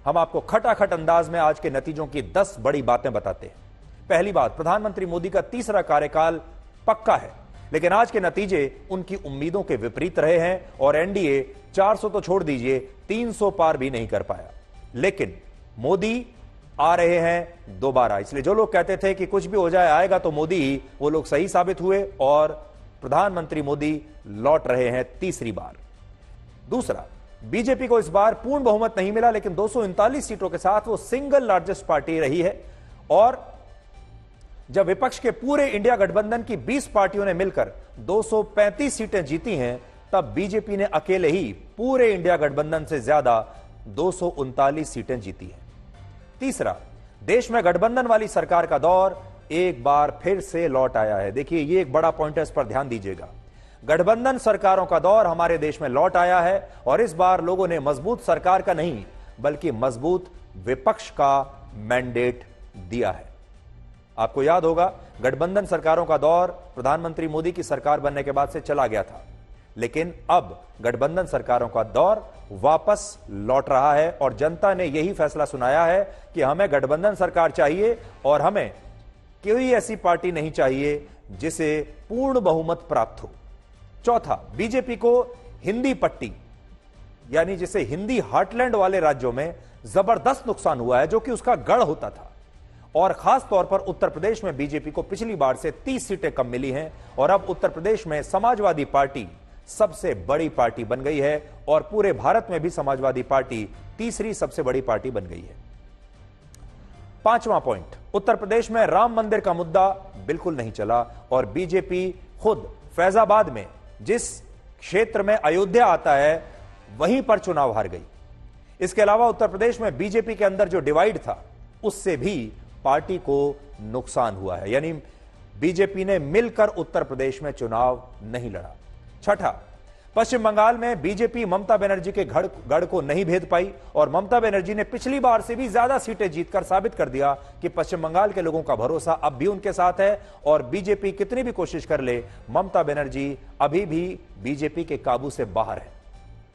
हम आपको खटाखट अंदाज में आज के नतीजों की 10 बड़ी बातें बताते हैं। पहली बात, प्रधानमंत्री मोदी का तीसरा कार्यकाल पक्का है, लेकिन आज के नतीजे उनकी उम्मीदों के विपरीत रहे हैं और एनडीए 400 तो छोड़ दीजिए, 300 पार भी नहीं कर पाया। लेकिन मोदी आ रहे हैं दोबारा, इसलिए जो लोग कहते थे कि कुछ भी हो जाए आएगा तो मोदी ही, वो लोग सही साबित हुए और प्रधानमंत्री मोदी लौट रहे हैं तीसरी बार। दूसरा, बीजेपी को इस बार पूर्ण बहुमत नहीं मिला, लेकिन 239 सीटों के साथ वो सिंगल लार्जेस्ट पार्टी रही है। और जब विपक्ष के पूरे इंडिया गठबंधन की 20 पार्टियों ने मिलकर 235 सीटें जीती हैं, तब बीजेपी ने अकेले ही पूरे इंडिया गठबंधन से ज्यादा 239 सीटें जीती हैं। तीसरा, देश में गठबंधन वाली सरकार का दौर एक बार फिर से लौट आया है। देखिए, ये एक बड़ा पॉइंट है, इस पर ध्यान दीजिएगा। गठबंधन सरकारों का दौर हमारे देश में लौट आया है और इस बार लोगों ने मजबूत सरकार का नहीं, बल्कि मजबूत विपक्ष का मैंडेट दिया है। आपको याद होगा, गठबंधन सरकारों का दौर प्रधानमंत्री मोदी की सरकार बनने के बाद से चला गया था, लेकिन अब गठबंधन सरकारों का दौर वापस लौट रहा है और जनता ने यही फैसला सुनाया है कि हमें गठबंधन सरकार चाहिए और हमें कोई ऐसी पार्टी नहीं चाहिए जिसे पूर्ण बहुमत प्राप्त हो। चौथा, बीजेपी को हिंदी पट्टी यानी जिसे हिंदी हार्टलैंड वाले राज्यों में जबरदस्त नुकसान हुआ है, जो कि उसका गढ़ होता था। और खास तौर पर उत्तर प्रदेश में बीजेपी को पिछली बार से 30 सीटें कम मिली हैं और अब उत्तर प्रदेश में समाजवादी पार्टी सबसे बड़ी पार्टी बन गई है और पूरे भारत में भी समाजवादी पार्टी तीसरी सबसे बड़ी पार्टी बन गई है। पांचवां पॉइंट, उत्तर प्रदेश में राम मंदिर का मुद्दा बिल्कुल नहीं चला और बीजेपी खुद फैजाबाद में, जिस क्षेत्र में अयोध्या आता है, वहीं पर चुनाव हार गई। इसके अलावा उत्तर प्रदेश में बीजेपी के अंदर जो डिवाइड था, उससे भी पार्टी को नुकसान हुआ है, यानी बीजेपी ने मिलकर उत्तर प्रदेश में चुनाव नहीं लड़ा। छठा, पश्चिम बंगाल में बीजेपी ममता बनर्जी के गढ़ को नहीं भेद पाई और ममता बनर्जी ने पिछली बार से भी ज्यादा सीटें जीतकर साबित कर दिया कि पश्चिम बंगाल के लोगों का भरोसा अब भी उनके साथ है और बीजेपी कितनी भी कोशिश कर ले, ममता बनर्जी अभी भी बीजेपी के काबू से बाहर है।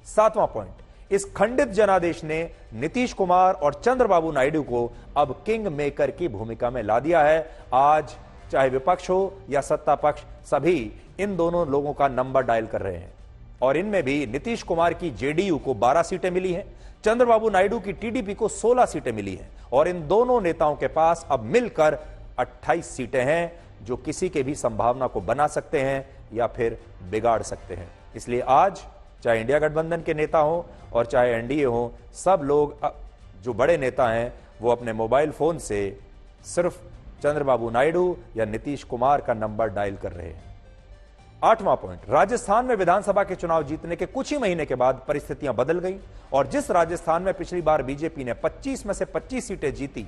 सातवां पॉइंट, इस खंडित जनादेश ने नीतीश कुमार और चंद्रबाबू नायडू को अब किंग मेकर की भूमिका में ला दिया है। आज चाहे विपक्ष हो या सत्ता पक्ष, सभी इन दोनों लोगों का नंबर डायल कर रहे हैं और इनमें भी नीतीश कुमार की जेडीयू को 12 सीटें मिली हैं, चंद्रबाबू नायडू की टीडीपी को 16 सीटें मिली हैं और इन दोनों नेताओं के पास अब मिलकर 28 सीटें हैं, जो किसी के भी संभावना को बना सकते हैं या फिर बिगाड़ सकते हैं। इसलिए आज चाहे इंडिया गठबंधन के नेता हो और चाहे एनडीए हो, सब लोग जो बड़े नेता हैं वो अपने मोबाइल फोन से सिर्फ चंद्रबाबू नायडू या नीतीश कुमार का नंबर डायल कर रहे हैं। आठवां पॉइंट, राजस्थान में विधानसभा के चुनाव जीतने के कुछ ही महीने के बाद परिस्थितियां बदल गईं और जिस राजस्थान में पिछली बार बीजेपी ने 25 में से 25 सीटें जीती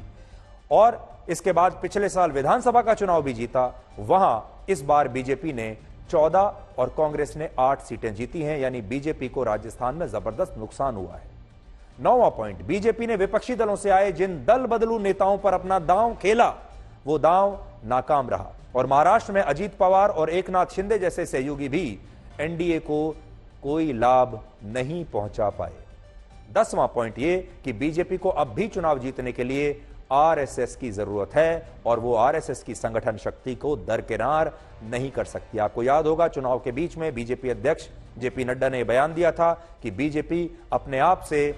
और इसके बाद पिछले साल विधानसभा का चुनाव भी जीता, वहां इस बार बीजेपी ने 14 और कांग्रेस ने 8 सीटें जीती हैं, यानी बीजेपी को राजस्थान में जबरदस्त नुकसान हुआ है। नौवां पॉइंट, बीजेपी ने विपक्षी दलों से आए जिन दल बदलू नेताओं पर अपना दांव खेला, वो दांव नाकाम रहा और महाराष्ट्र में अजीत पवार और एकनाथ शिंदे जैसे सहयोगी भी एनडीए को कोई लाभ नहीं पहुंचा पाए। 10वां पॉइंट ये कि बीजेपी को अब भी चुनाव जीतने के लिए आरएसएस की जरूरत है और वो आरएसएस की संगठन शक्ति को दरकिनार नहीं कर सकती। आपको याद होगा, चुनाव के बीच में बीजेपी अध्यक्ष जेपी नड्डा ने बयान दिया था कि बीजेपी अपने आप से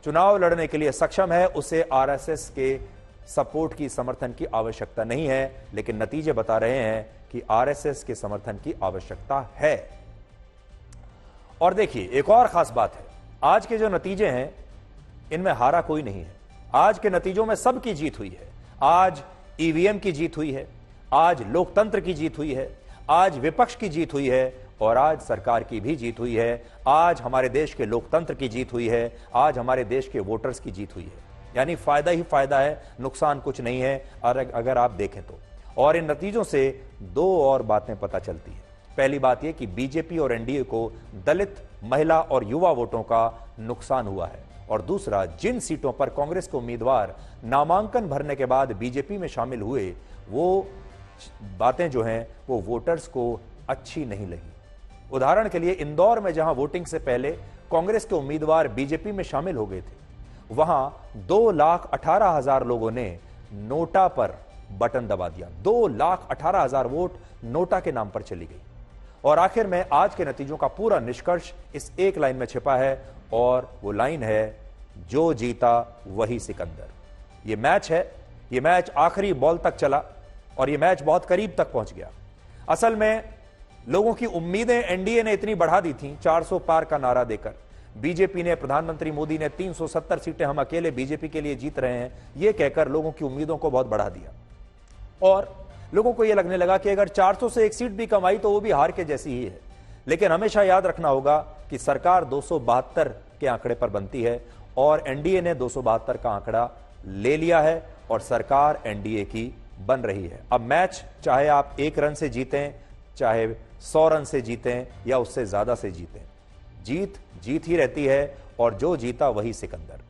चुनाव लड़ने के लिए सक्षम है, उसे आरएसएस के सपोर्ट की, समर्थन की आवश्यकता नहीं है, लेकिन नतीजे बता रहे हैं कि आरएसएस के समर्थन की आवश्यकता है। और देखिए, एक और खास बात है, आज के जो नतीजे हैं इनमें हारा कोई नहीं है। आज के नतीजों में सबकी जीत हुई है। आज ईवीएम की जीत हुई है, आज लोकतंत्र की जीत हुई है, आज विपक्ष की जीत हुई है और आज सरकार की भी जीत हुई है। आज हमारे देश के लोकतंत्र की जीत हुई है, आज हमारे देश के वोटर्स की जीत हुई है। यानी फायदा ही फायदा है, नुकसान कुछ नहीं है अगर आप देखें तो। और इन नतीजों से दो और बातें पता चलती है। पहली बात यह कि बीजेपी और एनडीए को दलित, महिला और युवा वोटों का नुकसान हुआ है और दूसरा, जिन सीटों पर कांग्रेस के उम्मीदवार नामांकन भरने के बाद बीजेपी में शामिल हुए, वो बातें जो हैं वो वोटर्स को अच्छी नहीं लगी। उदाहरण के लिए, इंदौर में जहां वोटिंग से पहले कांग्रेस के उम्मीदवार बीजेपी में शामिल हो गए थे, वहां 2,18,000 लोगों ने नोटा पर बटन दबा दिया। 2,18,000 वोट नोटा के नाम पर चली गई। और आखिर में आज के नतीजों का पूरा निष्कर्ष इस एक लाइन में छिपा है, और वो लाइन है, जो जीता वही सिकंदर। ये मैच है, ये मैच आखिरी बॉल तक चला और ये मैच बहुत करीब तक पहुंच गया। असल में लोगों की उम्मीदें एनडीए ने इतनी बढ़ा दी थी 400 पार का नारा देकर। बीजेपी ने, प्रधानमंत्री मोदी ने 370 सीटें हम अकेले बीजेपी के लिए जीत रहे हैं, यह कहकर लोगों की उम्मीदों को बहुत बढ़ा दिया। और लोगों को यह लगने लगा कि अगर 400 से एक सीट भी कम आई तो वो भी हार के जैसी ही है। लेकिन हमेशा याद रखना होगा कि सरकार 272 के आंकड़े पर बनती है और एनडीए ने 272 का आंकड़ा ले लिया है और सरकार एनडीए की बन रही है। अब मैच चाहे आप 1 रन से जीतें, चाहे 100 रन से जीतें या उससे ज्यादा से जीतें, जीत जीत ही रहती है और जो जीता वही सिकंदर।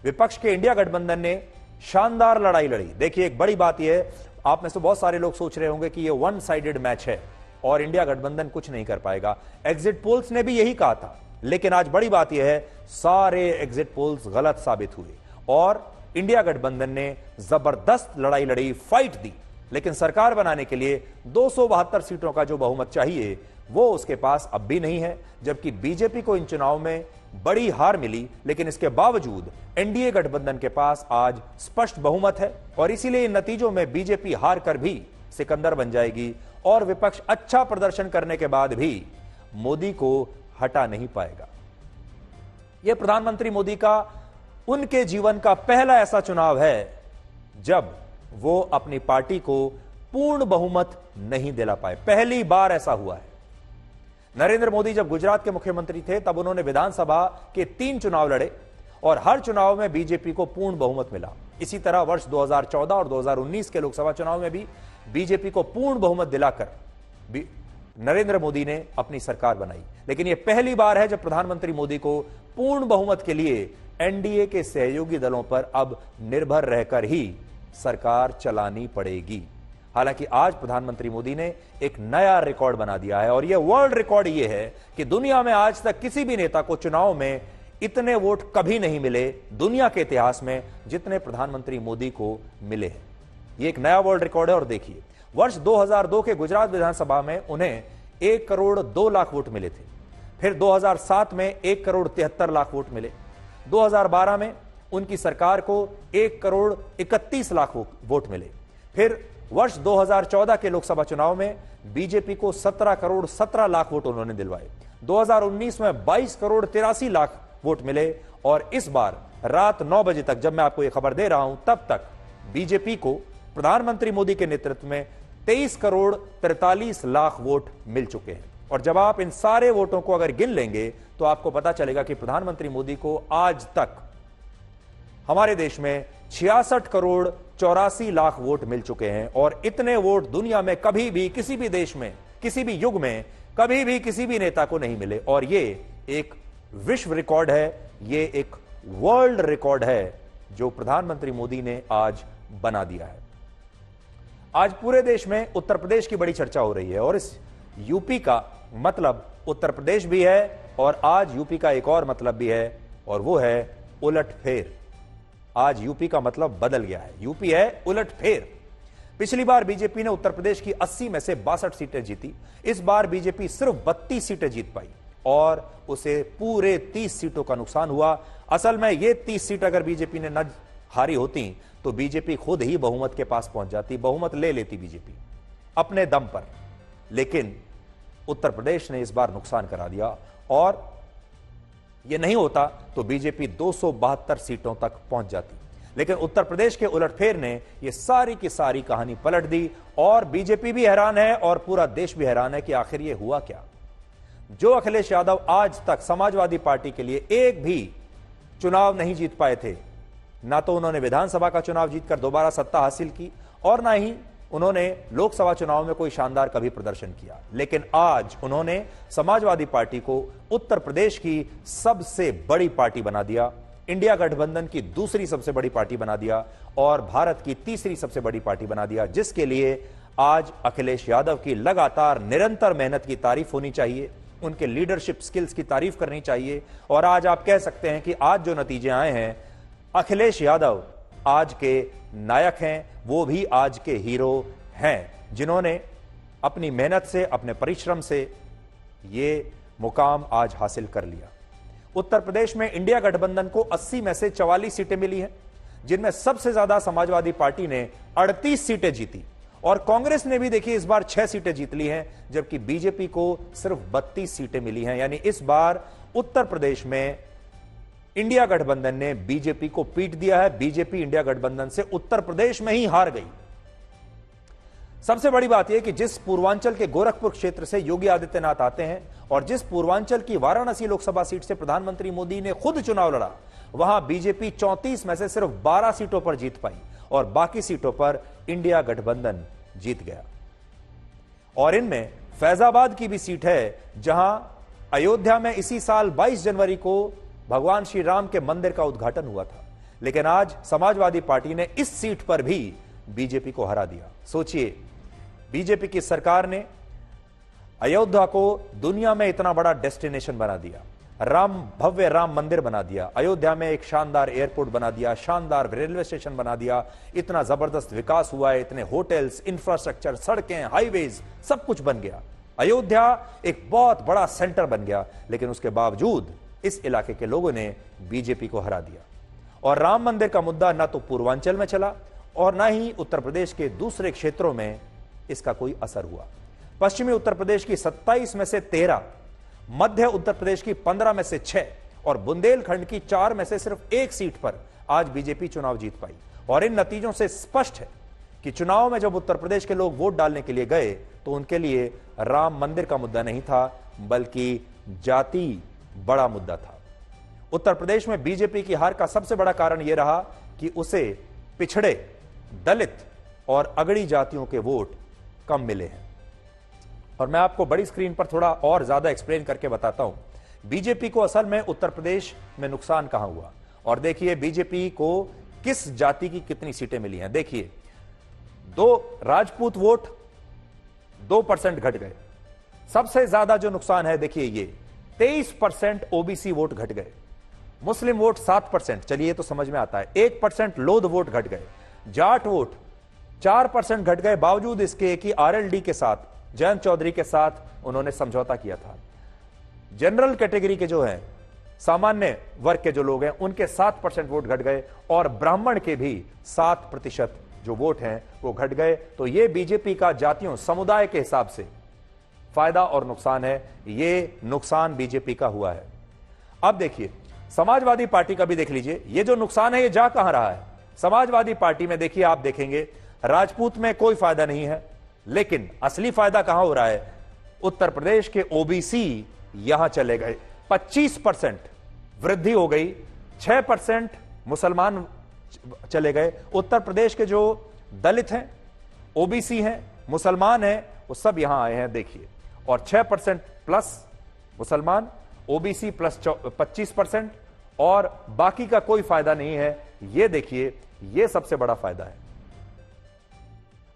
विपक्ष के इंडिया गठबंधन ने शानदार लड़ाई लड़ी। देखिए, एक बड़ी बात यह है, आप में से बहुत सारे लोग सोच रहे होंगे कि यह वन साइडेड मैच है और इंडिया गठबंधन कुछ नहीं कर पाएगा। एग्जिट पोल्स ने भी यही कहा था, लेकिन आज बड़ी बात यह है, सारे एग्जिट पोल्स गलत साबित हुए और इंडिया गठबंधन ने जबरदस्त लड़ाई लड़ी, फाइट दी। लेकिन सरकार बनाने के लिए 272 सीटों का जो बहुमत चाहिए वो उसके पास अब भी नहीं है, जबकि बीजेपी को इन चुनाव में बड़ी हार मिली। लेकिन इसके बावजूद एनडीए गठबंधन के पास आज स्पष्ट बहुमत है और इसीलिए इन नतीजों में बीजेपी हार कर भी सिकंदर बन जाएगी और विपक्ष अच्छा प्रदर्शन करने के बाद भी मोदी को हटा नहीं पाएगा। यह प्रधानमंत्री मोदी का, उनके जीवन का पहला ऐसा चुनाव है जब वो अपनी पार्टी को पूर्ण बहुमत नहीं दिला पाए। पहली बार ऐसा हुआ है। नरेंद्र मोदी जब गुजरात के मुख्यमंत्री थे तब उन्होंने विधानसभा के 3 चुनाव लड़े और हर चुनाव में बीजेपी को पूर्ण बहुमत मिला। इसी तरह वर्ष 2014 और 2019 के लोकसभा चुनाव में भी बीजेपी को पूर्ण बहुमत दिलाकर नरेंद्र मोदी ने अपनी सरकार बनाई। लेकिन यह पहली बार है जब प्रधानमंत्री मोदी को पूर्ण बहुमत के लिए एनडीए के सहयोगी दलों पर अब निर्भर रहकर ही सरकार चलानी पड़ेगी। हालांकि आज प्रधानमंत्री मोदी ने एक नया रिकॉर्ड बना दिया है और यह वर्ल्ड रिकॉर्ड यह है कि दुनिया में आज तक किसी भी नेता को चुनाव में इतने वोट कभी नहीं मिले दुनिया के इतिहास में जितने प्रधानमंत्री मोदी को मिले हैं। यह एक नया वर्ल्ड रिकॉर्ड है। और देखिए, वर्ष 2002 के गुजरात विधानसभा में उन्हें 1 करोड़ 2 लाख वोट मिले थे। फिर 2007 में 1 करोड़ 73 लाख वोट मिले। 2012 में उनकी सरकार को 1 करोड़ 31 लाख वोट मिले। फिर वर्ष 2014 के लोकसभा चुनाव में बीजेपी को 17 करोड़ 17 लाख वोट उन्होंने दिलवाए। 2019 में 22 करोड़ 83 लाख वोट मिले और इस बार रात 9 बजे तक जब मैं आपको यह खबर दे रहा हूं तब तक बीजेपी को प्रधानमंत्री मोदी के नेतृत्व में 23 करोड़ 43 लाख वोट मिल चुके हैं। और जब आप इन सारे वोटों को अगर गिन लेंगे तो आपको पता चलेगा कि प्रधानमंत्री मोदी को आज तक हमारे देश में 66 करोड़ 84 लाख वोट मिल चुके हैं। और इतने वोट दुनिया में कभी भी किसी भी देश में, किसी भी युग में, कभी भी किसी भी नेता को नहीं मिले। और ये एक विश्व रिकॉर्ड है, ये एक वर्ल्ड रिकॉर्ड है जो प्रधानमंत्री मोदी ने आज बना दिया है। आज पूरे देश में उत्तर प्रदेश की बड़ी चर्चा हो रही है और इस यूपी का मतलब उत्तर प्रदेश भी है और आज यूपी का एक और मतलब भी है और वो है उलटफेर। आज यूपी का मतलब बदल गया है। यूपी है उलटफेर। पिछली बार बीजेपी ने उत्तर प्रदेश की 80 में से 62 सीटें जीती। इस बार बीजेपी सिर्फ 32 सीटें जीत पाई और उसे पूरे 30 सीटों का नुकसान हुआ। असल में ये 30 सीट अगर बीजेपी ने न हारी होती तो बीजेपी खुद ही बहुमत के पास पहुंच जाती, बहुमत ले लेती बीजेपी अपने दम पर। लेकिन उत्तर प्रदेश ने इस बार नुकसान करा दिया और यह नहीं होता तो बीजेपी 272 सीटों तक पहुंच जाती। लेकिन उत्तर प्रदेश के उलटफेर ने यह सारी की सारी कहानी पलट दी और बीजेपी भी हैरान है और पूरा देश भी हैरान है कि आखिर यह हुआ क्या। जो अखिलेश यादव आज तक समाजवादी पार्टी के लिए एक भी चुनाव नहीं जीत पाए थे, ना तो उन्होंने विधानसभा का चुनाव जीतकर दोबारा सत्ता हासिल की और ना ही उन्होंने लोकसभा चुनाव में कोई शानदार कभी प्रदर्शन किया, लेकिन आज उन्होंने समाजवादी पार्टी को उत्तर प्रदेश की सबसे बड़ी पार्टी बना दिया, इंडिया गठबंधन की दूसरी सबसे बड़ी पार्टी बना दिया और भारत की तीसरी सबसे बड़ी पार्टी बना दिया, जिसके लिए आज अखिलेश यादव की लगातार निरंतर मेहनत की तारीफ होनी चाहिए, उनके लीडरशिप स्किल्स की तारीफ करनी चाहिए। और आज आप कह सकते हैं कि आज जो नतीजे आए हैं, अखिलेश यादव आज के नायक हैं, वो भी आज के हीरो हैं, जिन्होंने अपनी मेहनत से, अपने परिश्रम से ये मुकाम आज हासिल कर लिया। उत्तर प्रदेश में इंडिया गठबंधन को 80 में से 44 सीटें मिली हैं, जिनमें सबसे ज्यादा समाजवादी पार्टी ने 38 सीटें जीती और कांग्रेस ने भी देखिए इस बार 6 सीटें जीत ली हैं, जबकि बीजेपी को सिर्फ 32 सीटें मिली हैं। यानी इस बार उत्तर प्रदेश में इंडिया गठबंधन ने बीजेपी को पीट दिया है। बीजेपी इंडिया गठबंधन से उत्तर प्रदेश में ही हार गई। सबसे बड़ी बात यह कि जिस पूर्वांचल के गोरखपुर क्षेत्र से योगी आदित्यनाथ आते हैं और जिस पूर्वांचल की वाराणसी लोकसभा सीट से प्रधानमंत्री मोदी ने खुद चुनाव लड़ा, वहां बीजेपी 34 में से सिर्फ 12 सीटों पर जीत पाई और बाकी सीटों पर इंडिया गठबंधन जीत गया। और इनमें फैजाबाद की भी सीट है, जहां अयोध्या में इसी साल 22 जनवरी को भगवान श्री राम के मंदिर का उद्घाटन हुआ था, लेकिन आज समाजवादी पार्टी ने इस सीट पर भी बीजेपी को हरा दिया। सोचिए, बीजेपी की सरकार ने अयोध्या को दुनिया में इतना बड़ा डेस्टिनेशन बना दिया, भव्य राम मंदिर बना दिया, अयोध्या में एक शानदार एयरपोर्ट बना दिया, शानदार रेलवे स्टेशन बना दिया, इतना जबरदस्त विकास हुआ है, इतने होटल्स, इंफ्रास्ट्रक्चर, सड़कें, हाईवेज, सब कुछ बन गया। अयोध्या एक बहुत बड़ा सेंटर बन गया, लेकिन उसके बावजूद इस इलाके के लोगों ने बीजेपी को हरा दिया। और राम मंदिर का मुद्दा ना तो पूर्वांचल में चला और ना ही उत्तर प्रदेश के दूसरे क्षेत्रों में इसका कोई असर हुआ। पश्चिमी उत्तर प्रदेश की 27 में से 13, मध्य उत्तर प्रदेश की 15 में से 6 और बुंदेलखंड की 4 में से सिर्फ 1 सीट पर आज बीजेपी चुनाव जीत पाई। और इन नतीजों से स्पष्ट है कि चुनाव में जब उत्तर प्रदेश के लोग वोट डालने के लिए गए तो उनके लिए राम मंदिर का मुद्दा नहीं था, बल्कि जाति बड़ा मुद्दा था। उत्तर प्रदेश में बीजेपी की हार का सबसे बड़ा कारण यह रहा कि उसे पिछड़े, दलित और अगड़ी जातियों के वोट कम मिले हैं। और मैं आपको बड़ी स्क्रीन पर थोड़ा और ज्यादा एक्सप्लेन करके बताता हूं बीजेपी को असल में उत्तर प्रदेश में नुकसान कहां हुआ। और देखिए बीजेपी को किस जाति की कितनी सीटें मिली हैं। देखिए, 2 राजपूत वोट 2% घट गए। सबसे ज्यादा जो नुकसान है, देखिए ये 23% ओबीसी वोट घट गए। मुस्लिम वोट 7%, चलिए तो समझ में आता है। 1% लोध वोट घट गए। जाट वोट 4% घट गए, बावजूद इसके कि आरएलडी के साथ, जयंत चौधरी के साथ उन्होंने समझौता किया था। जनरल कैटेगरी के जो हैं, सामान्य वर्ग के जो लोग हैं, उनके 7% वोट घट गए और ब्राह्मण के भी 7% जो वोट हैं वो घट गए। तो ये बीजेपी का जातियों, समुदाय के हिसाब से फायदा और नुकसान है। ये नुकसान बीजेपी का हुआ है। अब देखिए समाजवादी पार्टी का भी देख लीजिए, ये जो नुकसान है ये जा कहां रहा है। समाजवादी पार्टी में देखिए, आप देखेंगे राजपूत में कोई फायदा नहीं है, लेकिन असली फायदा कहां हो रहा है। उत्तर प्रदेश के ओबीसी यहां चले गए, 25% वृद्धि हो गई, 6% मुसलमान चले गए। उत्तर प्रदेश के जो दलित हैं, ओबीसी हैं, मुसलमान हैं, वो सब यहां आए हैं देखिए। और 6% प्लस मुसलमान, ओबीसी प्लस 25% और बाकी का कोई फायदा नहीं है। ये देखिए, ये सबसे बड़ा फायदा है।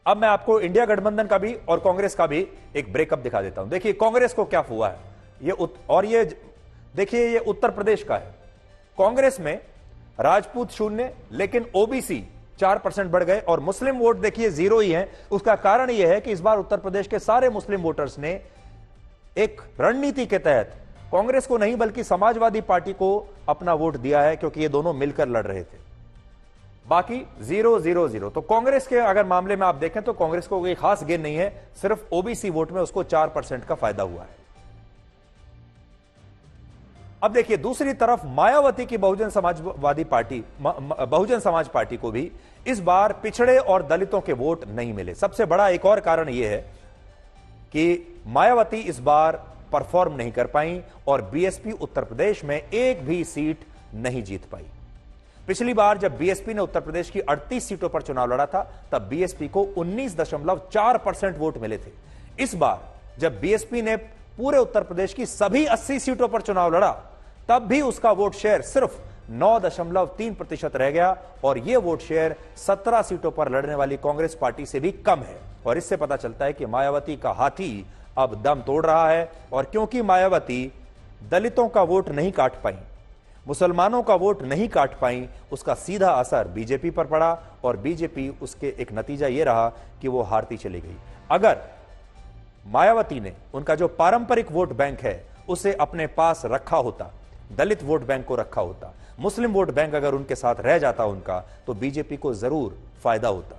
अब मैं आपको इंडिया गठबंधन का भी और कांग्रेस का भी एक ब्रेकअप दिखा देता हूं। देखिए कांग्रेस को क्या हुआ है, ये देखिए, ये उत्तर प्रदेश का है। कांग्रेस में राजपूत 0, लेकिन ओबीसी 4% बढ़ गए और मुस्लिम वोट देखिए 0 ही है। उसका कारण यह है कि इस बार उत्तर प्रदेश के सारे मुस्लिम वोटर्स ने एक रणनीति के तहत कांग्रेस को नहीं बल्कि समाजवादी पार्टी को अपना वोट दिया है, क्योंकि ये दोनों मिलकर लड़ रहे थे। बाकी 0-0-0। तो कांग्रेस के अगर मामले में आप देखें तो कांग्रेस को कोई खास गेन नहीं है, सिर्फ ओबीसी वोट में उसको 4% का फायदा हुआ है। अब देखिए दूसरी तरफ मायावती की बहुजन समाज पार्टी को भी इस बार पिछड़े और दलितों के वोट नहीं मिले। सबसे बड़ा एक और कारण यह है कि मायावती इस बार परफॉर्म नहीं कर पाई और बीएसपी उत्तर प्रदेश में एक भी सीट नहीं जीत पाई। पिछली बार जब बीएसपी ने उत्तर प्रदेश की 38 सीटों पर चुनाव लड़ा था, तब बीएसपी को 19.4% वोट मिले थे। इस बार जब बीएसपी ने पूरे उत्तर प्रदेश की सभी 80 सीटों पर चुनाव लड़ा, तब भी उसका वोट शेयर सिर्फ 9.3% रह गया और यह वोट शेयर 17 सीटों पर लड़ने वाली कांग्रेस पार्टी से भी कम है। और इससे पता चलता है कि मायावती का हाथी अब दम तोड़ रहा है। और क्योंकि मायावती दलितों का वोट नहीं काट पाई, मुसलमानों का वोट नहीं काट पाई, उसका सीधा असर बीजेपी पर पड़ा और बीजेपी उसके एक नतीजा यह रहा कि वो हारती चली गई। अगर मायावती ने उनका जो पारंपरिक वोट बैंक है उसे अपने पास रखा होता, दलित वोट बैंक को रखा होता, मुस्लिम वोट बैंक अगर उनके साथ रह जाता उनका, तो बीजेपी को जरूर फायदा होता।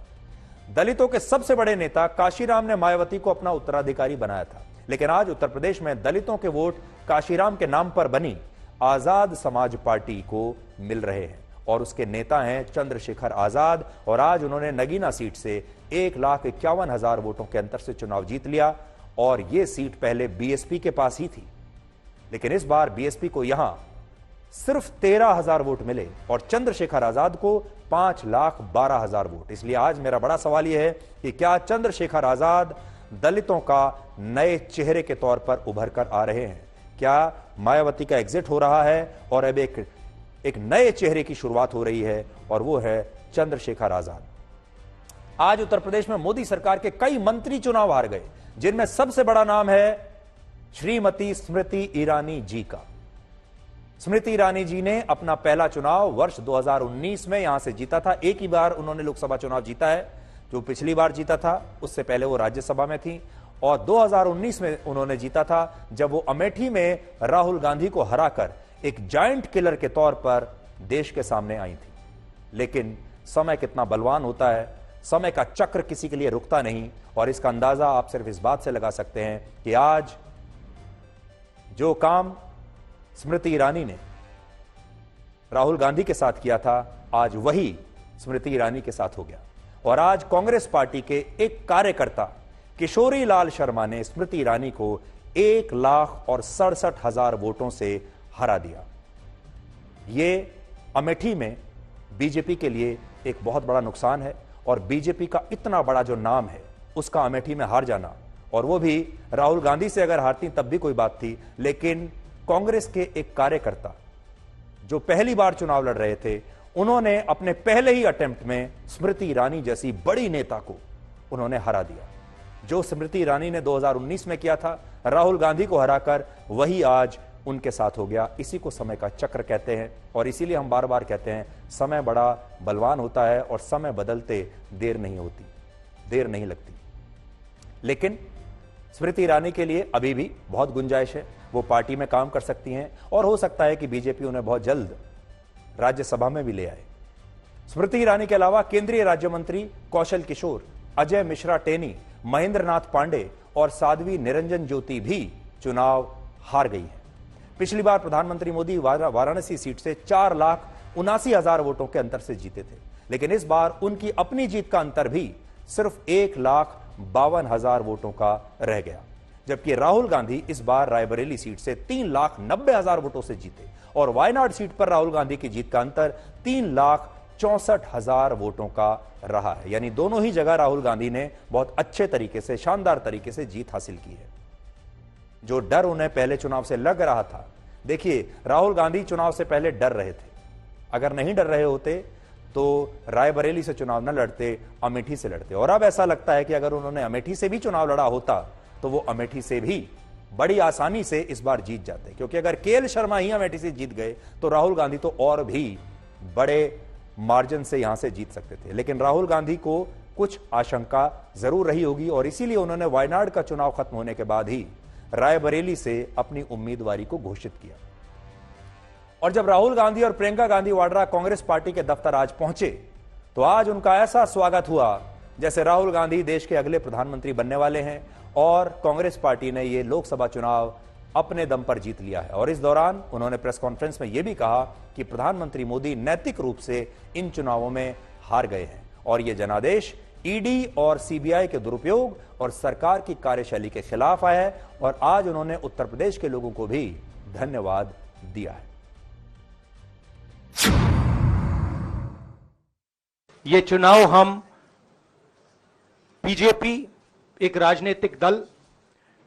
दलितों के सबसे बड़े नेता काशीराम ने मायावती को अपना उत्तराधिकारी बनाया था, लेकिन आज उत्तर प्रदेश में दलितों के वोट काशीराम के नाम पर बनी आजाद समाज पार्टी को मिल रहे हैं और उसके नेता हैं चंद्रशेखर आजाद। और आज उन्होंने नगीना सीट से 1,51,000 वोटों के अंतर से चुनाव जीत लिया और यह सीट पहले बीएसपी के पास ही थी, लेकिन इस बार बीएसपी को यहां सिर्फ 13,000 वोट मिले और चंद्रशेखर आजाद को 5,12,000 वोट। इसलिए आज मेरा बड़ा सवाल यह है कि क्या चंद्रशेखर आजाद दलितों का नए चेहरे के तौर पर उभर कर आ रहे हैं? क्या मायावती का एग्जिट हो रहा है और अब एक नए चेहरे की शुरुआत हो रही है और वो है चंद्रशेखर आजाद। आज उत्तर प्रदेश में मोदी सरकार के कई मंत्री चुनाव हार गए, जिनमें सबसे बड़ा नाम है श्रीमती स्मृति ईरानी जी का। स्मृति ईरानी जी ने अपना पहला चुनाव वर्ष 2019 में यहां से जीता था। एक ही बार उन्होंने लोकसभा चुनाव जीता है, जो पिछली बार जीता था उससे पहले वो राज्यसभा में थी, और 2019 में उन्होंने जीता था जब वो अमेठी में राहुल गांधी को हराकर एक जायंट किलर के तौर पर देश के सामने आई थी। लेकिन समय कितना बलवान होता है, समय का चक्र किसी के लिए रुकता नहीं, और इसका अंदाजा आप सिर्फ इस बात से लगा सकते हैं कि आज जो काम स्मृति ईरानी ने राहुल गांधी के साथ किया था, आज वही स्मृति ईरानी के साथ हो गया। और आज कांग्रेस पार्टी के एक कार्यकर्ता किशोरी लाल शर्मा ने स्मृति ईरानी को 1,67,000 वोटों से हरा दिया। यह अमेठी में बीजेपी के लिए एक बहुत बड़ा नुकसान है और बीजेपी का इतना बड़ा जो नाम है उसका अमेठी में हार जाना, और वो भी राहुल गांधी से अगर हारती तब भी कोई बात थी, लेकिन कांग्रेस के एक कार्यकर्ता जो पहली बार चुनाव लड़ रहे थे, उन्होंने अपने पहले ही अटेम्प्ट में स्मृति ईरानी जैसी बड़ी नेता को उन्होंने हरा दिया। जो स्मृति ईरानी ने 2019 में किया था राहुल गांधी को हराकर, वही आज उनके साथ हो गया। इसी को समय का चक्र कहते हैं और इसीलिए हम बार बार कहते हैं समय बड़ा बलवान होता है और समय बदलते देर नहीं होती, देर नहीं लगती। लेकिन स्मृति ईरानी के लिए अभी भी बहुत गुंजाइश है, वो पार्टी में काम कर सकती हैं और हो सकता है कि बीजेपी उन्हें बहुत जल्द राज्यसभा में भी ले आए। स्मृति ईरानी के अलावा केंद्रीय राज्य मंत्री कौशल किशोर, अजय मिश्रा टेनी, महेंद्र नाथ पांडे और साध्वी निरंजन ज्योति भी चुनाव हार गई है। पिछली बार प्रधानमंत्री मोदी वाराणसी सीट से 4,79,000 वोटों के अंतर से जीते थे, लेकिन इस बार उनकी अपनी जीत का अंतर भी सिर्फ 1,52,000 वोटों का रह गया। जबकि राहुल गांधी इस बार रायबरेली सीट से 3,90,000 वोटों से जीते और वायनाड सीट पर राहुल गांधी की जीत का अंतर 3,64,000 वोटों का रहा है। यानी दोनों ही जगह राहुल गांधी ने बहुत अच्छे तरीके से, शानदार तरीके से जीत हासिल की है। जो डर उन्हें पहले चुनाव से लग रहा था, देखिए राहुल गांधी चुनाव से पहले डर रहे थे। अगर नहीं डर रहे होते तो रायबरेली से चुनाव न लड़ते, अमेठी से लड़ते। और अब ऐसा लगता है कि अगर उन्होंने अमेठी से भी चुनाव लड़ा होता तो वो अमेठी से भी बड़ी आसानी से इस बार जीत जाते, क्योंकि अगर केएल शर्मा ही अमेठी से जीत गए तो राहुल गांधी तो और भी बड़े मार्जिन से यहां से जीत सकते थे। लेकिन राहुल गांधी को कुछ आशंका जरूर रही होगी और इसीलिए उन्होंने वायनाड का चुनाव खत्म होने के बाद ही रायबरेली से अपनी उम्मीदवारी को घोषित किया। और जब राहुल गांधी और प्रियंका गांधी वाड्रा कांग्रेस पार्टी के दफ्तर आज पहुंचे तो आज उनका ऐसा स्वागत हुआ जैसे राहुल गांधी देश के अगले प्रधानमंत्री बनने वाले हैं और कांग्रेस पार्टी ने यह लोकसभा चुनाव अपने दम पर जीत लिया है। और इस दौरान उन्होंने प्रेस कॉन्फ्रेंस में यह भी कहा कि प्रधानमंत्री मोदी नैतिक रूप से इन चुनावों में हार गए हैं और यह जनादेश ईडी और सीबीआई के दुरुपयोग और सरकार की कार्यशैली के खिलाफ आया है। और आज उन्होंने उत्तर प्रदेश के लोगों को भी धन्यवाद दिया है। ये चुनाव हम बीजेपी एक राजनीतिक दल,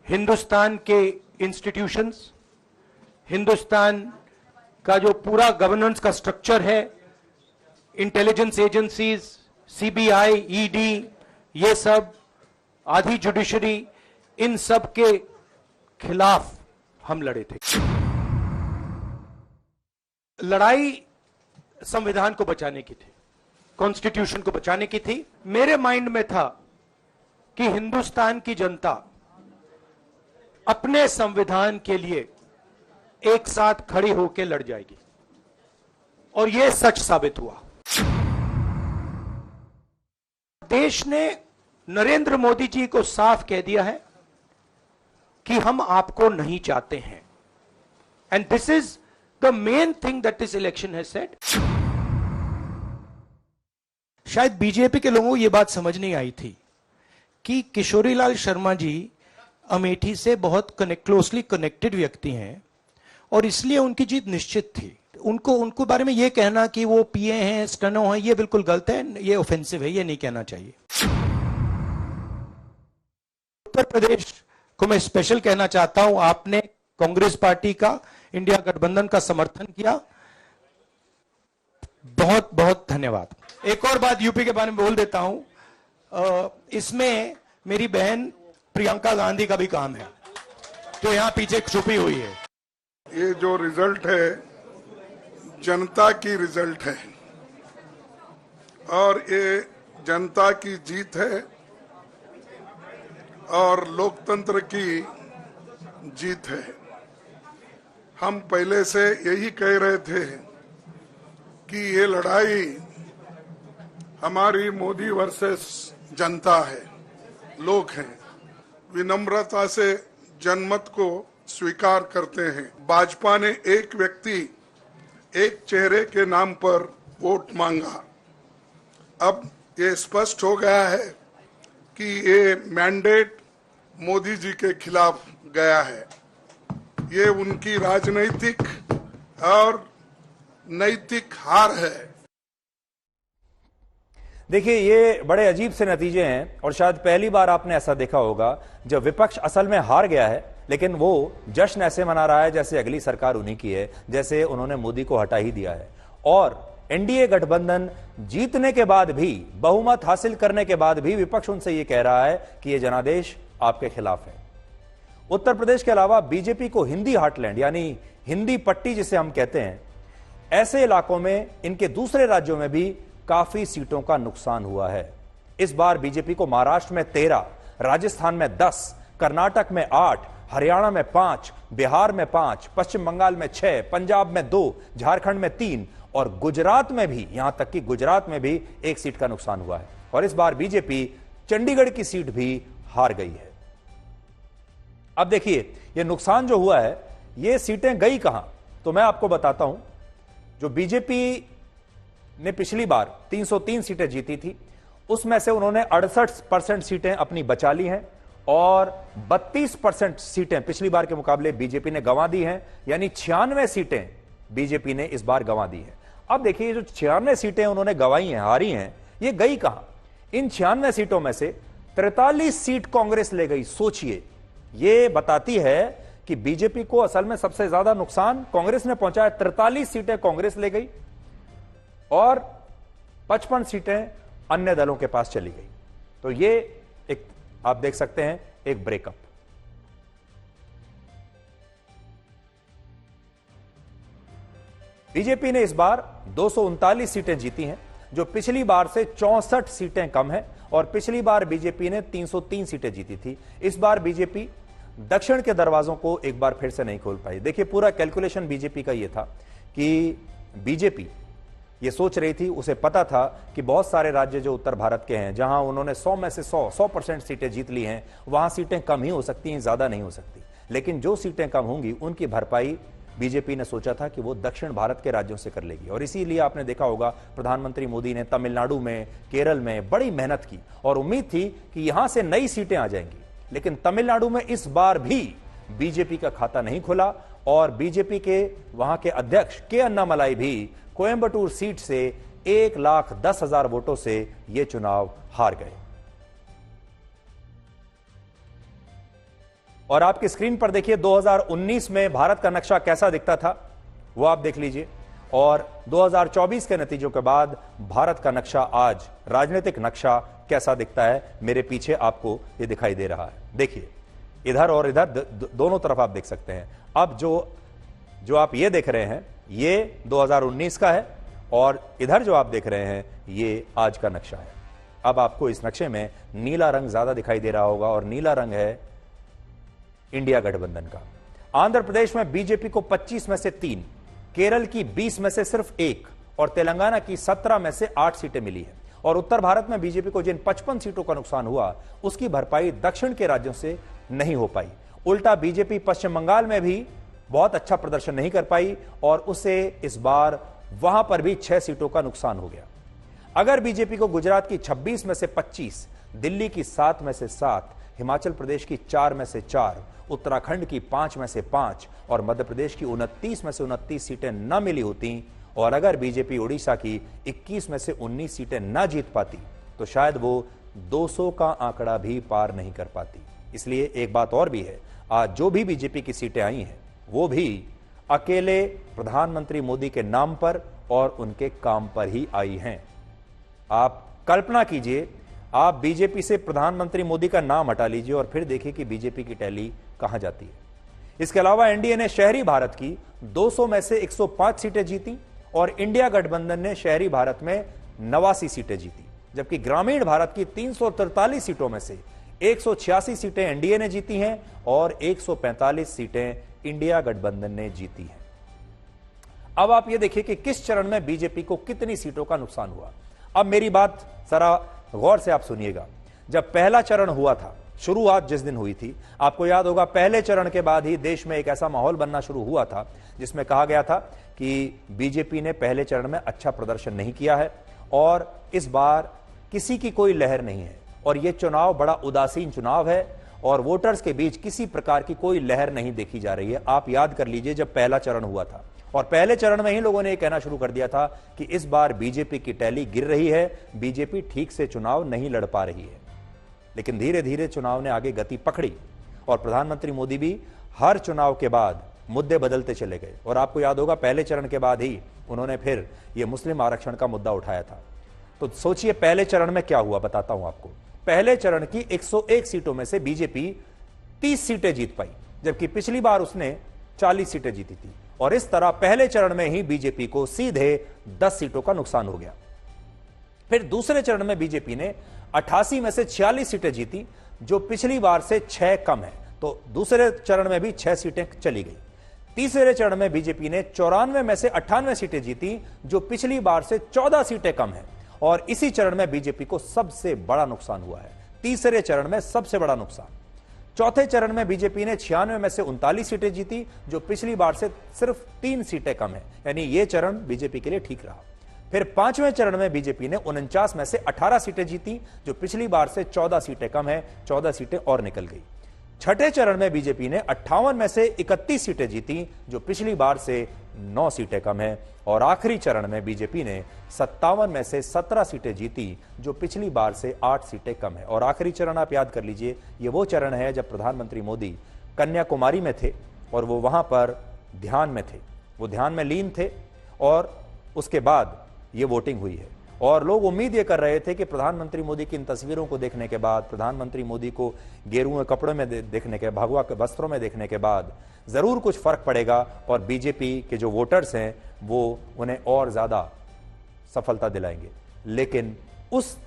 हिंदुस्तान के इंस्टीट्यूशंस, हिंदुस्तान का जो पूरा गवर्नेंस का स्ट्रक्चर है, इंटेलिजेंस एजेंसीज, सीबीआई, ईडी, ये सब, आधी जुडिशरी, इन सब के खिलाफ हम लड़े थे। लड़ाई संविधान को बचाने की थी, कॉन्स्टिट्यूशन को बचाने की थी। मेरे माइंड में था कि हिंदुस्तान की जनता अपने संविधान के लिए एक साथ खड़ी होकर लड़ जाएगी, और यह सच साबित हुआ। देश ने नरेंद्र मोदी जी को साफ कह दिया है कि हम आपको नहीं चाहते हैं, and this is the main thing that this election has said. शायद बीजेपी के लोगों को यह बात समझ नहीं आई थी कि किशोरीलाल शर्मा जी अमेठी से बहुत क्लोजली कनेक्टेड व्यक्ति हैं, और इसलिए उनकी जीत निश्चित थी। उनको बारे में यह कहना कि वो पीए हैं, स्टनो हैं, ये बिल्कुल गलत है, ये ऑफेंसिव है, ये नहीं कहना चाहिए। उत्तर प्रदेश को मैं स्पेशल कहना चाहता हूं, आपने कांग्रेस पार्टी का, इंडिया गठबंधन का समर्थन किया, बहुत बहुत धन्यवाद। एक और बात यूपी के बारे में बोल देता हूं, इसमें मेरी बहन प्रियंका गांधी का भी काम है, जो यहां पीछे छुपी हुई है। ये जो रिजल्ट है जनता की रिजल्ट है, और ये जनता की जीत है और लोकतंत्र की जीत है। हम पहले से यही कह रहे थे कि ये लड़ाई हमारी मोदी वर्सेस जनता है, लोग हैं, विनम्रता से जनमत को स्वीकार करते हैं। भाजपा ने एक व्यक्ति एक चेहरे के नाम पर वोट मांगा। अब ये स्पष्ट हो गया है कि ये मैंडेट मोदी जी के खिलाफ गया है। ये उनकी राजनीतिक और नैतिक हार है। देखिए, ये बड़े अजीब से नतीजे हैं, और शायद पहली बार आपने ऐसा देखा होगा जब विपक्ष असल में हार गया है, लेकिन वो जश्न ऐसे मना रहा है जैसे अगली सरकार उन्हीं की है, जैसे उन्होंने मोदी को हटा ही दिया है। और एनडीए गठबंधन जीतने के बाद भी, बहुमत हासिल करने के बाद भी विपक्ष उनसे ये कह रहा है कि ये जनादेश आपके खिलाफ है। उत्तर प्रदेश के अलावा बीजेपी को हिंदी हार्टलैंड, यानी हिंदी पट्टी जिसे हम कहते हैं, ऐसे इलाकों में, इनके दूसरे राज्यों में भी काफी सीटों का नुकसान हुआ है। इस बार बीजेपी को महाराष्ट्र में 13, राजस्थान में 10, कर्नाटक में 8, हरियाणा में 5, बिहार में 5, पश्चिम बंगाल में 6, पंजाब में 2, झारखंड में 3 और गुजरात में भी, यहां तक कि गुजरात में भी 1 सीट का नुकसान हुआ है। और इस बार बीजेपी चंडीगढ़ की सीट भी हार गई है। अब देखिए, यह नुकसान जो हुआ है, ये सीटें गई कहां, तो मैं आपको बताता हूं। जो बीजेपी ने पिछली बार 303 सीटें जीती थी, उसमें से उन्होंने 68% सीटें अपनी बचा ली हैं, और 32% सीटें पिछली बार के मुकाबले बीजेपी ने गंवा दी हैं, यानी 96 सीटें बीजेपी ने इस बार गंवा दी हैं। अब देखिए, जो 96 सीटें उन्होंने गंवाई हैं, हारी हैं, ये गई कहां? इन 96 सीटों में से 43 सीट कांग्रेस ले गई। सोचिए, ये बताती है कि बीजेपी को असल में सबसे ज्यादा नुकसान कांग्रेस ने पहुंचाया। 43 सीटें कांग्रेस ले गई और 55 सीटें अन्य दलों के पास चली गई। तो ये एक, आप देख सकते हैं, एक ब्रेकअप। बीजेपी ने इस बार 239 सीटें जीती हैं, जो पिछली बार से 64 सीटें कम है, और पिछली बार बीजेपी ने 303 सीटें जीती थी। इस बार बीजेपी दक्षिण के दरवाजों को एक बार फिर से नहीं खोल पाई। देखिए, पूरा कैलकुलेशन बीजेपी का यह था कि बीजेपी ये सोच रही थी, उसे पता था कि बहुत सारे राज्य जो उत्तर भारत के हैं, जहां उन्होंने 100 में से 100% सीटें जीत ली हैं, वहां सीटें कम ही हो सकती हैं, ज्यादा नहीं हो सकती। लेकिन जो सीटें कम होंगी, उनकी भरपाई बीजेपी ने सोचा था कि वो दक्षिण भारत के राज्यों से कर लेगी। और इसीलिए आपने देखा होगा, प्रधानमंत्री मोदी ने तमिलनाडु में, केरल में बड़ी मेहनत की, और उम्मीद थी कि यहां से नई सीटें आ जाएंगी। लेकिन तमिलनाडु में इस बार भी बीजेपी का खाता नहीं खुला, और बीजेपी के वहां के अध्यक्ष के अन्नामलाई भी कोयंबटूर सीट से 1,10,000 वोटों से यह चुनाव हार गए। और आपकी स्क्रीन पर देखिए, 2019 में भारत का नक्शा कैसा दिखता था, वो आप देख लीजिए, और 2024 के नतीजों के बाद भारत का नक्शा आज, राजनीतिक नक्शा कैसा दिखता है। मेरे पीछे आपको ये दिखाई दे रहा है। देखिए, इधर और इधर दोनों तरफ आप देख सकते हैं। अब जो आप ये देख रहे हैं, ये 2019 का है और इधर जो आप देख रहे हैं ये आज का नक्शा है। अब आपको इस नक्शे में नीला रंग ज्यादा दिखाई दे रहा होगा और नीला रंग है इंडिया गठबंधन का। आंध्र प्रदेश में बीजेपी को 25 में से 3, केरल की 20 में से सिर्फ 1 और तेलंगाना की 17 में से 8 सीटें मिली है। और उत्तर भारत में बीजेपी को जिन 55 सीटों का नुकसान हुआ उसकी भरपाई दक्षिण के राज्यों से नहीं हो पाई। उल्टा बीजेपी पश्चिम बंगाल में भी बहुत अच्छा प्रदर्शन नहीं कर पाई और उसे इस बार वहां पर भी 6 सीटों का नुकसान हो गया। अगर बीजेपी को गुजरात की 26 में से 25, दिल्ली की 7 में से 7, हिमाचल प्रदेश की 4 में से 4, उत्तराखंड की 5 में से 5 और मध्य प्रदेश की 29 में से 29 सीटें न मिली होती और अगर बीजेपी उड़ीसा की 21 में से 19 सीटें न जीत पाती तो शायद वो 200 का आंकड़ा भी पार नहीं कर पाती। इसलिए एक बात और भी है, आज जो भी बीजेपी की सीटें आई हैं वो भी अकेले प्रधानमंत्री मोदी के नाम पर और उनके काम पर ही आई हैं। आप कल्पना कीजिए, आप बीजेपी से प्रधानमंत्री मोदी का नाम हटा लीजिए और फिर देखिए कि बीजेपी की टैली कहां जाती है। इसके अलावा एनडीए ने शहरी भारत की 200 में से 105 सीटें जीती और इंडिया गठबंधन ने शहरी भारत में 89 सीटें जीती, जबकि ग्रामीण भारत की 343 सीटों में से 186 सीटें एनडीए ने जीती हैं और 145 सीटें इंडिया गठबंधन ने जीती हैं। अब आप यह देखिए कि किस चरण में बीजेपी को कितनी सीटों का नुकसान हुआ। अब मेरी बात जरा गौर से आप सुनिएगा। जब पहला चरण हुआ था, शुरुआत जिस दिन हुई थी, आपको याद होगा पहले चरण के बाद ही देश में एक ऐसा माहौल बनना शुरू हुआ था जिसमें कहा गया था कि बीजेपी ने पहले चरण में अच्छा प्रदर्शन नहीं किया है और इस बार किसी की कोई लहर नहीं है और यह चुनाव बड़ा उदासीन चुनाव है और वोटर्स के बीच किसी प्रकार की कोई लहर नहीं देखी जा रही है। आप याद कर लीजिए जब पहला चरण हुआ था और पहले चरण में ही लोगों ने यह कहना शुरू कर दिया था कि इस बार बीजेपी की टैली गिर रही है, बीजेपी ठीक से चुनाव नहीं लड़ पा रही है। लेकिन धीरे धीरे चुनाव ने आगे गति पकड़ी और प्रधानमंत्री मोदी भी हर चुनाव के बाद मुद्दे बदलते चले गए और आपको याद होगा पहले चरण के बाद ही उन्होंने फिर यह मुस्लिम आरक्षण का मुद्दा उठाया था। तो सोचिए पहले चरण में क्या हुआ, बताता हूं आपको। पहले चरण की 101 सीटों में से बीजेपी 30 सीटें जीत पाई, जबकि पिछली बार उसने 40 सीटें जीती थी और इस तरह पहले चरण में ही बीजेपी को सीधे 10 सीटों का नुकसान हो गया। फिर दूसरे चरण में बीजेपी ने 88 में से 46 सीटें जीती, जो पिछली बार से 6 कम है, तो दूसरे चरण में भी 6 सीटें चली गई। तीसरे चरण में बीजेपी ने 94 में से 98 सीटें जीती, जो पिछली बार से 14 सीटें कम है और इसी चरण में बीजेपी को सबसे बड़ा नुकसान हुआ है। तीसरे चरण में सबसे बड़ा नुकसान। चौथे चरण में बीजेपी ने 96 में से 39 सीटें जीती, जो पिछली बार से सिर्फ 3 सीटें कम है, यानी यह चरण बीजेपी के लिए ठीक रहा। फिर पांचवें चरण में बीजेपी ने 49 में से 18 सीटें जीती, जो पिछली बार से 14 सीटें कम है, 14 सीटें और निकल गई। छठे चरण में बीजेपी ने 58 में से 31 सीटें जीती, जो पिछली बार से 9 सीटें कम है और आखिरी चरण में बीजेपी ने 57 में से 17 सीटें जीती, जो पिछली बार से 8 सीटें कम है। और आखिरी चरण आप याद कर लीजिए, ये वो चरण है जब प्रधानमंत्री मोदी कन्याकुमारी में थे और वो वहां पर ध्यान में थे, वो ध्यान में लीन थे और उसके बाद ये वोटिंग हुई है। और लोग उम्मीद ये कर रहे थे कि प्रधानमंत्री मोदी की इन तस्वीरों को देखने के बाद, प्रधानमंत्री मोदी को गेरुए कपड़ों में देखने के, भगवा के वस्त्रों में देखने के बाद जरूर कुछ फर्क पड़ेगा और बीजेपी के जो वोटर्स हैं वो उन्हें और ज्यादा सफलता दिलाएंगे। लेकिन उस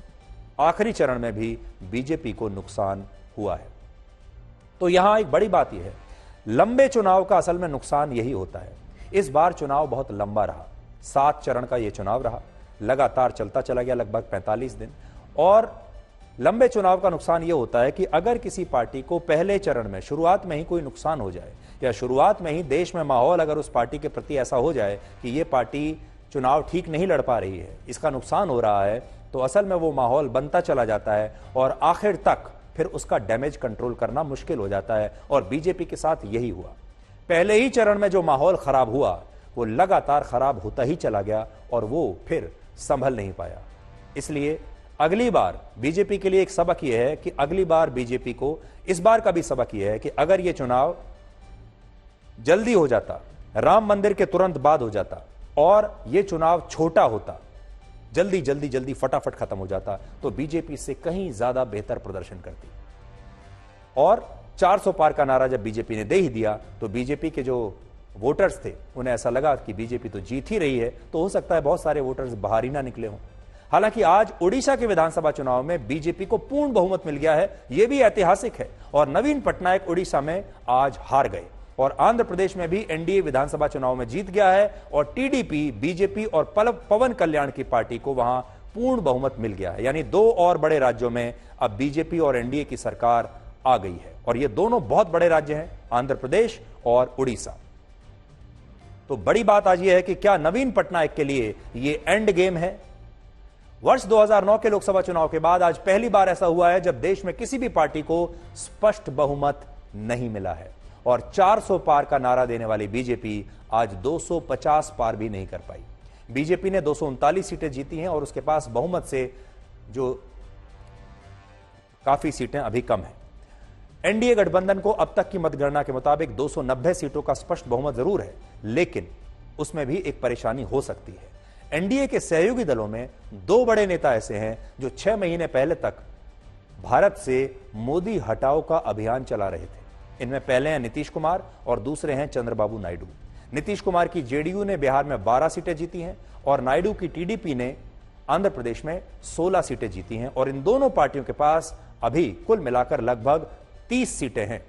आखिरी चरण में भी बीजेपी को नुकसान हुआ है। तो यहां एक बड़ी बात यह है, लंबे चुनाव का असल में नुकसान यही होता है। इस बार चुनाव बहुत लंबा रहा, 7 चरण का यह चुनाव रहा, लगातार चलता चला गया लगभग 45 दिन। और लंबे चुनाव का नुकसान यह होता है कि अगर किसी पार्टी को पहले चरण में शुरुआत में ही कोई नुकसान हो जाए या शुरुआत में ही देश में माहौल अगर उस पार्टी के प्रति ऐसा हो जाए कि यह पार्टी चुनाव ठीक नहीं लड़ पा रही है, इसका नुकसान हो रहा है, तो असल में वो माहौल बनता चला जाता है और आखिर तक फिर उसका डैमेज कंट्रोल करना मुश्किल हो जाता है। और बीजेपी के साथ यही हुआ। पहले ही चरण में जो माहौल खराब हुआ वो लगातार खराब होता ही चला गया और वो फिर संभल नहीं पाया। इसलिए अगली बार बीजेपी के लिए एक सबक यह है कि अगली बार बीजेपी को, इस बार का भी सबक यह है कि अगर यह चुनाव जल्दी हो जाता, राम मंदिर के तुरंत बाद हो जाता और यह चुनाव छोटा होता, जल्दी जल्दी जल्दी फटाफट खत्म हो जाता, तो बीजेपी से कहीं ज्यादा बेहतर प्रदर्शन करती। और 400 पार का नारा जब बीजेपी ने दे ही दिया तो बीजेपी के जो वोटर्स थे, उन्हें ऐसा लगा कि बीजेपी तो जीत ही रही है, तो हो सकता है बहुत सारे वोटर्स बाहर ही ना निकले हों। हालांकि आज ओडिशा के विधानसभा चुनाव में बीजेपी को पूर्ण बहुमत मिल गया है, यह भी ऐतिहासिक है, और नवीन पटनायक ओडिशा में आज हार गए। और आंध्र प्रदेश में भी एनडीए विधानसभा चुनाव में जीत गया है, और टीडीपी, बीजेपी और पवन कल्याण की पार्टी को वहां पूर्ण बहुमत मिल गया है। यानी 2 और बड़े राज्यों में अब बीजेपी और एनडीए की सरकार आ गई है, और ये दोनों बहुत बड़े राज्य हैं, आंध्र प्रदेश और उड़ीसा। तो बड़ी बात आज यह है कि क्या नवीन पटनायक के लिए यह एंड गेम है? वर्ष 2009 के लोकसभा चुनाव के बाद आज पहली बार ऐसा हुआ है जब देश में किसी भी पार्टी को स्पष्ट बहुमत नहीं मिला है, और 400 पार का नारा देने वाली बीजेपी आज 250 पार भी नहीं कर पाई। बीजेपी ने 239 सीटें जीती हैं, और उसके पास बहुमत से जो काफी सीटें अभी कम हैं। एनडीए गठबंधन को अब तक की मतगणना के मुताबिक 290 सीटों का स्पष्ट बहुमत जरूर है, लेकिन उसमें भी एक परेशानी हो सकती है। एनडीए के सहयोगी दलों में 2 बड़े नेता ऐसे हैं जो 6 महीने पहले तक भारत से मोदी हटाओ का अभियान चला रहे थे। इनमें पहले हैं नीतीश कुमार और दूसरे हैं चंद्रबाबू नायडू। नीतीश कुमार की जेडीयू ने बिहार में 12 सीटें जीती हैं, और नायडू की टीडीपी ने आंध्र प्रदेश में 16 सीटें जीती हैं, और इन दोनों पार्टियों के पास अभी कुल मिलाकर लगभग 30 सीटें हैं।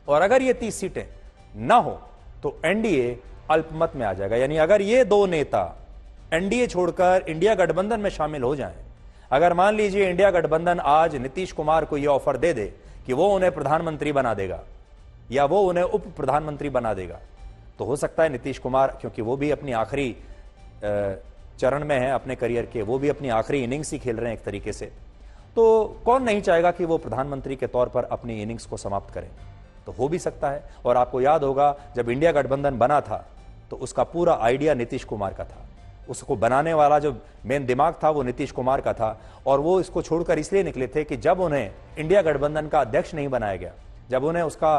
और अगर ये 30 सीटें ना हो तो एनडीए अल्पमत में आ जाएगा। यानी अगर ये 2 नेता एनडीए छोड़कर इंडिया गठबंधन में शामिल हो जाएं, अगर मान लीजिए इंडिया गठबंधन आज नीतीश कुमार को यह ऑफर दे दे कि वो उन्हें प्रधानमंत्री बना देगा या वो उन्हें उप प्रधानमंत्री बना देगा, तो हो सकता है नीतीश कुमार, क्योंकि वो भी अपनी आखिरी चरण में है अपने करियर के, वो भी अपनी आखिरी इनिंग्स ही खेल रहे हैं एक तरीके से, तो कौन नहीं चाहेगा कि वो प्रधानमंत्री के तौर पर अपनी इनिंग्स को समाप्त करें? तो हो भी सकता है। और आपको याद होगा जब इंडिया गठबंधन बना था तो उसका पूरा आइडिया नीतीश कुमार का था, उसको बनाने वाला जो मेन दिमाग था वो नीतीश कुमार का था, और वो इसको छोड़कर इसलिए निकले थे कि जब उन्हें इंडिया गठबंधन का अध्यक्ष नहीं बनाया गया, जब उन्हें उसका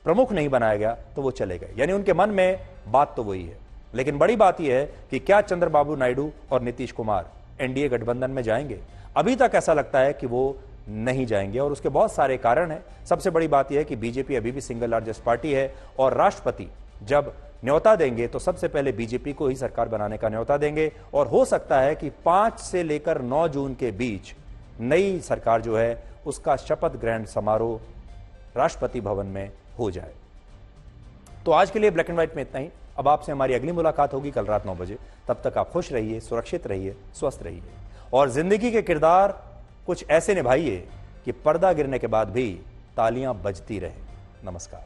प्रमुख नहीं बनाया गया, तो वो चले गए। यानी उनके मन में बात तो वही है। लेकिन बड़ी बात यह है कि क्या चंद्रबाबू नायडू और नीतीश कुमार एनडीए गठबंधन में जाएंगे? अभी तक ऐसा लगता है कि वो नहीं जाएंगे, और उसके बहुत सारे कारण हैं। सबसे बड़ी बात यह है कि बीजेपी अभी भी सिंगल लार्जेस्ट पार्टी है, और राष्ट्रपति जब न्योता देंगे तो सबसे पहले बीजेपी को ही सरकार बनाने का न्योता देंगे, और हो सकता है कि 5 से लेकर 9 जून के बीच नई सरकार जो है उसका शपथ ग्रहण समारोह राष्ट्रपति भवन में हो जाए। तो आज के लिए ब्लैक एंड व्हाइट में इतना ही। अब आपसे हमारी अगली मुलाकात होगी कल रात 9 बजे। तब तक आप खुश रहिए, सुरक्षित रहिए, स्वस्थ रहिए, और जिंदगी के किरदार कुछ ऐसे निभाइए कि पर्दा गिरने के बाद भी तालियां बजती रहे। नमस्कार।